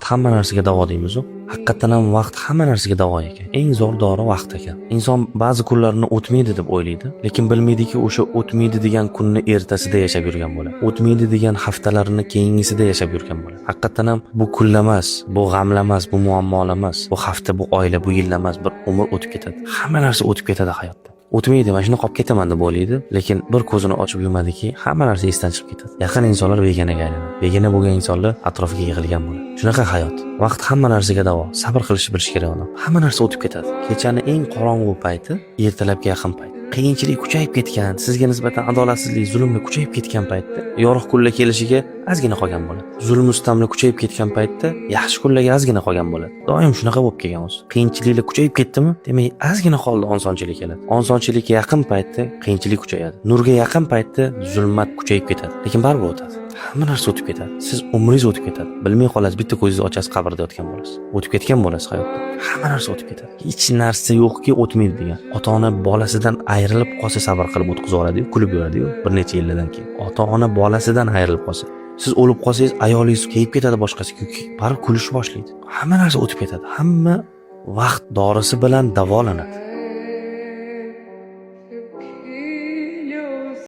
hamma narsaga davo deymiz-ku. Haqiqatan ham vaqt hamma narsaga davo ekan. Eng zo'r dori vaqt ekan. Inson ba'zi kunlarni o'tmaydi deb o'ylaydi, lekin bilmaydiki o'sha o'tmaydi degan kunni ertasida yashab yurgan bo'ladi. O'tmaydi degan haftalarini keyingisida yashab yurgan bo'ladi. Haqiqatan ham bu kunlar emas, bu g'amlar emas, bu muammolar emas, bu hafta, bu oylar, bu yillar emas, bir umr o'tib ketadi. Hamma narsa o'tib ketadi hayotda. O'tmaydi, mana shuni qolib ketaman deb o'ylaydi, lekin bir ko'zini ochib yumadiki, hamma narsa esdan chiqib ketadi. Yaqin insonlar begonaga aylanadi. Begona bo'lgan insonlar atrofiga yig'ilgan bo'ladi. Shunaqa hayot. Vaqt hamma narsaga davo. Sabr qilishni bilish kerak odam. Hamma narsa o'tib ketadi. Kechani eng qorong'u payti ertalabga yaqin payt. Qiyinchilik kuchayib ketgan, sizga nisbatan adolatsizlik, zulmlar kuchayib ketgan paytda yorug' kunlar kelishiga ozgina qolgan bo'ladi. Zulm ustamlar kuchayib ketgan paytda yaxshi kunlarga ozgina qolgan bo'ladi. Doim shunaqa bo'lib kelgan o'zi. Qiyinchiliklar kuchayib ketdimi, demak ozgina qoldi osonchilik keladi. Osonchilikka yaqin paytda qiyinchilik kuchayadi. Nurga yaqin paytda zulmat kuchayib ketadi. Lekin baribir o'tadi. Hamma narsa o'tib ketadi. Siz umringiz o'tib ketadi. Bilmay qolasiz, bitta ko'zingizni ochasiz, qabrda yotgan bo'lasiz. O'tib ketgan bo'lasiz hayotda. Hamma narsa o'tib ketadi. Hech narsa yo'qki o'tmaydi degan. Ota-ona bolasidan ayrilib qolsa sabr qilib o'tkazib oladi-yu, kulib yuradi-yu bir necha yildan keyin. Ota-ona bolasidan ayrilib qolsa, siz o'lib qolsangiz, ayolingiz keyib ketadi boshqasiga, baribir kulishni boshlaydi. Hamma narsa o'tib ketadi. Hamma vaqt dorisi bilan davolanadi.